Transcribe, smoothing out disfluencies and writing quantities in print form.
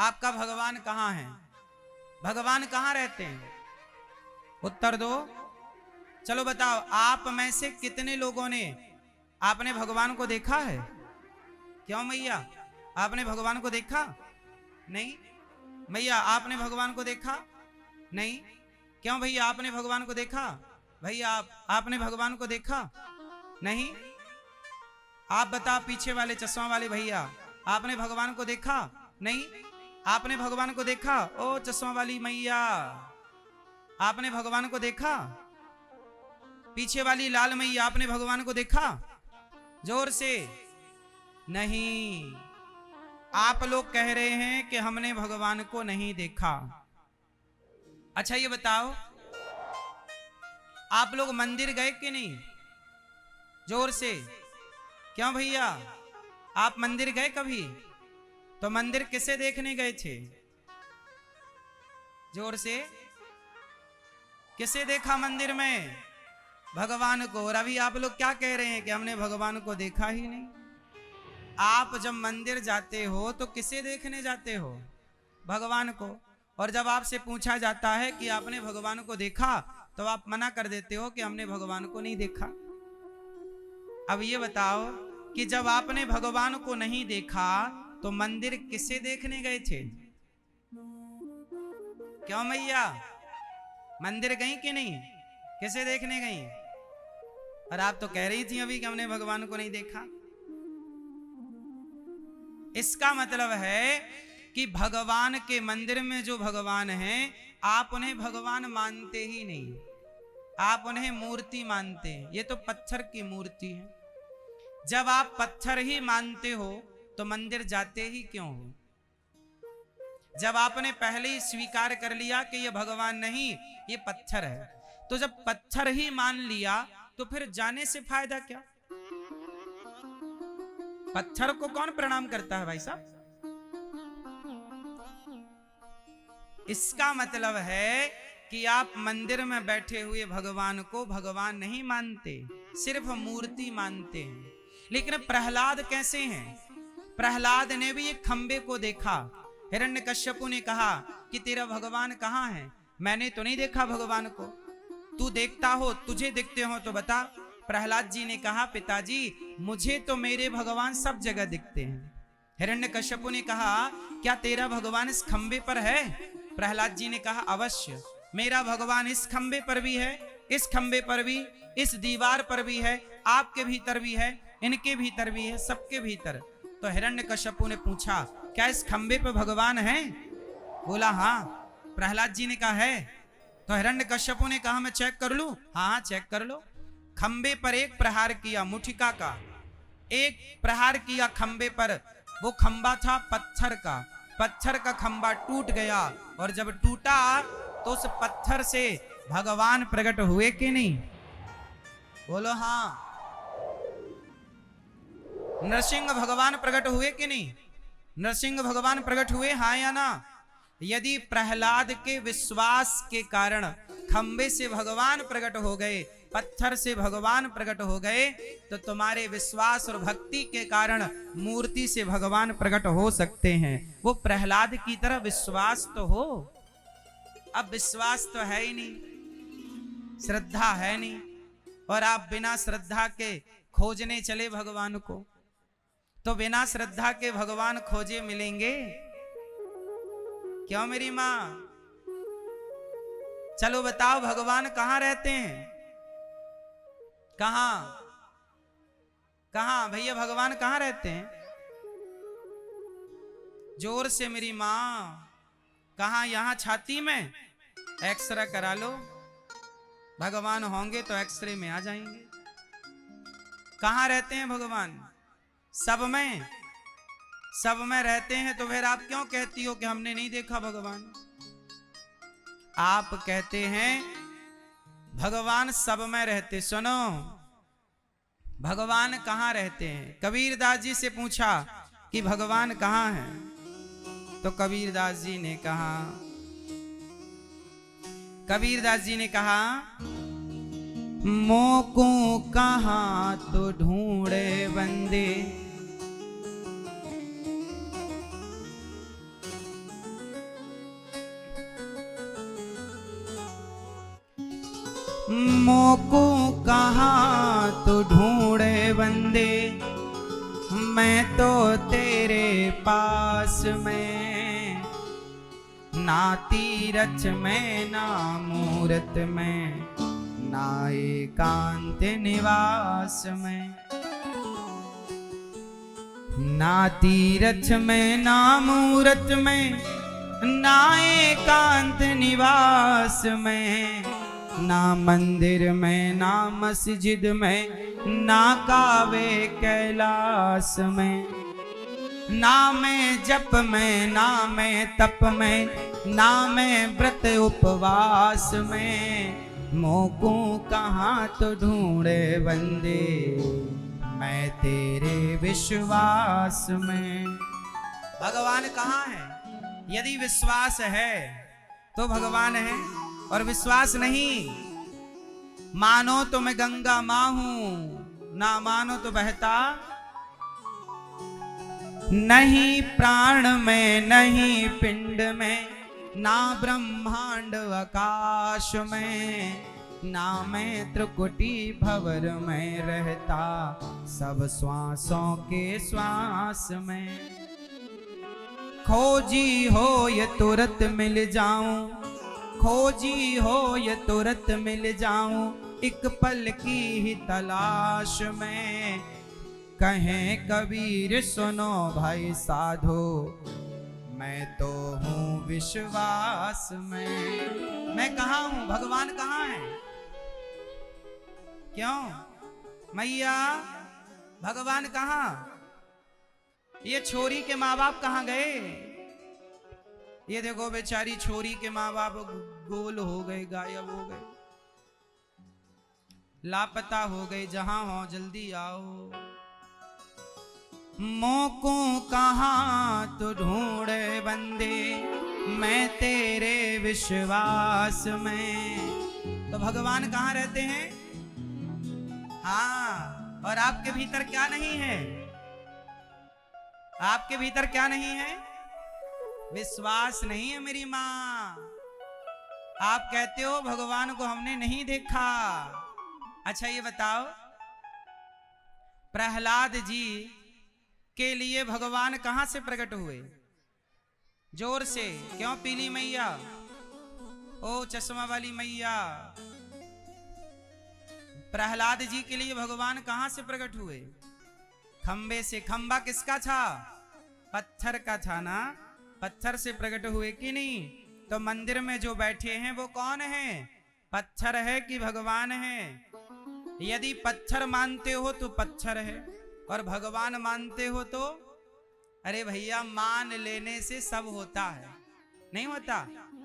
आपका भगवान कहाँ है? भगवान कहाँ रहते हैं? उत्तर दो। चलो बताओ, आप में से कितने लोगों ने आपने भगवान को देखा है? क्यों मैया, आपने भगवान को देखा नहीं? मैया आपने भगवान को देखा नहीं? क्यों भैया, आपने भगवान को देखा? भैया आपने भगवान को देखा नहीं? आप बता, पीछे वाले चश्मा वाले भैया, आपने भगवान को देखा नहीं? आपने भगवान को देखा? ओ चश्मा वाली मैया, आपने भगवान को देखा? पीछे वाली लाल मैया, आपने भगवान को देखा? जोर से। नहीं, आप लोग कह रहे हैं कि हमने भगवान को नहीं देखा। अच्छा ये बताओ, आप लोग मंदिर गए कि नहीं? जोर से। क्यों भैया, आप मंदिर गए कभी? तो मंदिर किसे देखने गए थे? जोर से। किसे देखा मंदिर में? भगवान को। और अभी आप लोग क्या कह रहे हैं कि हमने भगवान को देखा ही नहीं। आप जब मंदिर जाते हो तो किसे देखने जाते हो? भगवान को। और जब आपसे पूछा जाता है कि आपने भगवान को देखा, तो आप मना कर देते हो कि हमने भगवान को नहीं देखा। अब ये बताओ कि जब आपने भगवान को नहीं देखा तो मंदिर किसे देखने गए थे? क्यों मैया, मंदिर गई कि नहीं? किसे देखने गई? और आप तो कह रही थी अभी कि हमने भगवान को नहीं देखा। इसका मतलब है कि भगवान के मंदिर में जो भगवान हैं, आप उन्हें भगवान मानते ही नहीं, आप उन्हें मूर्ति मानते हैं। ये तो पत्थर की मूर्ति है। जब आप पत्थर ही मानते हो तो मंदिर जाते ही क्यों हो? जब आपने पहले ही स्वीकार कर लिया कि ये भगवान नहीं, ये पत्थर है, तो जब पत्थर ही मान लिया तो फिर जाने से फायदा क्या? पत्थर को कौन प्रणाम करता है भाई साहब? इसका मतलब है कि आप मंदिर में बैठे हुए भगवान को भगवान नहीं मानते, सिर्फ मूर्ति मानते हैं। लेकिन प्रहलाद कैसे हैं? प्रहलाद ने भी एक खंबे को देखा। हिरण्यकश्यपु ने कहा कि तेरा भगवान कहाँ है? मैंने तो नहीं देखा भगवान को, तू देखता हो, तुझे दिखते हो तो बता। प्रहलाद जी ने कहा, पिताजी मुझे तो मेरे भगवान सब जगह दिखते हैं। हिरण्यकश्यपु ने कहा, क्या तेरा भगवान इस खंबे पर है? प्रहलाद जी ने कहा, अवश्य, मेरा भगवान इस खंबे पर भी है, इस खंबे पर भी, इस दीवार पर भी है, आपके भीतर भी है, इनके भीतर भी है, सबके भीतर। तो हिरण्यकश्यपु ने पूछा, क्या इस खंबे पर भगवान है? बोला हाँ। प्रहलाद जी ने कहा है। तो हिरण्यकश्यपु ने कहा, मैं चेक कर लूं? हाँ चेक कर लो। खंबे पर एक प्रहार किया, मुठिका का एक प्रहार किया खंबे पर। वो खंबा था पत्थर का, पत्थर का खंबा टूट गया। और जब टूटा तो उस पत्थर से भगवान प्रकट हुए कि नहीं? बोलो हाँ। नरसिंह भगवान प्रकट हुए कि नहीं? नरसिंह भगवान प्रकट हुए, हाँ या ना? यदि प्रहलाद के विश्वास के कारण खंबे से भगवान प्रकट हो गए, पत्थर से भगवान प्रकट हो गए, तो तुम्हारे विश्वास और भक्ति के कारण मूर्ति से भगवान प्रकट हो सकते हैं। वो प्रहलाद की तरह विश्वास तो हो। अब विश्वास तो है ही नहीं, श्रद्धा है नहीं, और आप बिना श्रद्धा के खोजने चले भगवान को, तो बिना श्रद्धा के भगवान खोजे मिलेंगे? क्यों मेरी माँ? चलो बताओ, भगवान कहाँ रहते हैं? कहाँ कहाँ भैया, भगवान कहाँ रहते हैं? जोर से मेरी माँ। कहाँ? यहाँ छाती में? एक्सरे करा लो, भगवान होंगे तो एक्सरे में आ जाएंगे। कहाँ रहते हैं भगवान? सब में, सब में रहते हैं। तो फिर आप क्यों कहती हो कि हमने नहीं देखा भगवान? आप कहते हैं भगवान सब में रहते। सुनो, भगवान कहाँ रहते हैं? कबीरदास जी से पूछा कि भगवान कहाँ है? तो कबीरदास जी ने कहा, कबीरदास जी ने कहा, मोको कहाँ तो ढूंढे बंदे, मोको कहाँ तो ढूंढे बंदे, मैं तो तेरे पास में, ना तीरथ में ना मूरत में, ना एकांत निवास में। ना तीरथ में ना मूरत में, ना एकांत निवास में, ना मंदिर में ना मस्जिद में, ना कावे कैलाश में, ना मैं जप में ना मैं तप में, ना मैं व्रत उपवास में, मोको कहाँ तो ढूंढे बंदे, मैं तेरे विश्वास में। भगवान कहाँ है? यदि विश्वास है तो भगवान है, और विश्वास नहीं, मानो तो मैं गंगा माँ हूं, ना मानो तो बहता नहीं प्राण में, नहीं पिंड में, ना ब्रह्मांड आकाश में, ना मैं त्रिकुटी भवर में रहता, सब श्वासों के श्वास में। खोजी हो ये तुरंत मिल जाऊं, खोजी हो ये तुरंत मिल जाऊं, एक पल की ही तलाश में। कहें कबीर सुनो भाई साधो, मैं तो हूँ विश्वास में। मैं कहाँ हूँ? भगवान कहाँ है? क्यों मैया भगवान कहाँ? ये छोरी के माँ बाप कहाँ गए? ये देखो बेचारी छोरी के माँ बाप गोल हो गए, गायब हो गए, लापता हो गए। जहां हो जल्दी आओ। मोको कहाँ तो ढूंढे बंदे, मैं तेरे विश्वास में। तो भगवान कहाँ रहते हैं? हाँ, और आपके भीतर क्या नहीं है? आपके भीतर क्या नहीं है? विश्वास नहीं है मेरी माँ। आप कहते हो भगवान को हमने नहीं देखा। अच्छा ये बताओ, प्रहलाद जी के लिए भगवान कहां से प्रकट हुए? जोर से क्यों? पीली मैया, ओ चश्मा वाली मैया, प्रहलाद जी के लिए भगवान कहां से प्रकट हुए? खंबे से। खंबा किसका था? पत्थर का था ना? पत्थर से प्रकट हुए कि नहीं? तो मंदिर में जो बैठे हैं वो कौन है? पत्थर है कि भगवान है? यदि पत्थर मानते हो तो पत्थर है, और भगवान मानते हो तो? अरे भैया, मान लेने से सब होता है? नहीं होता।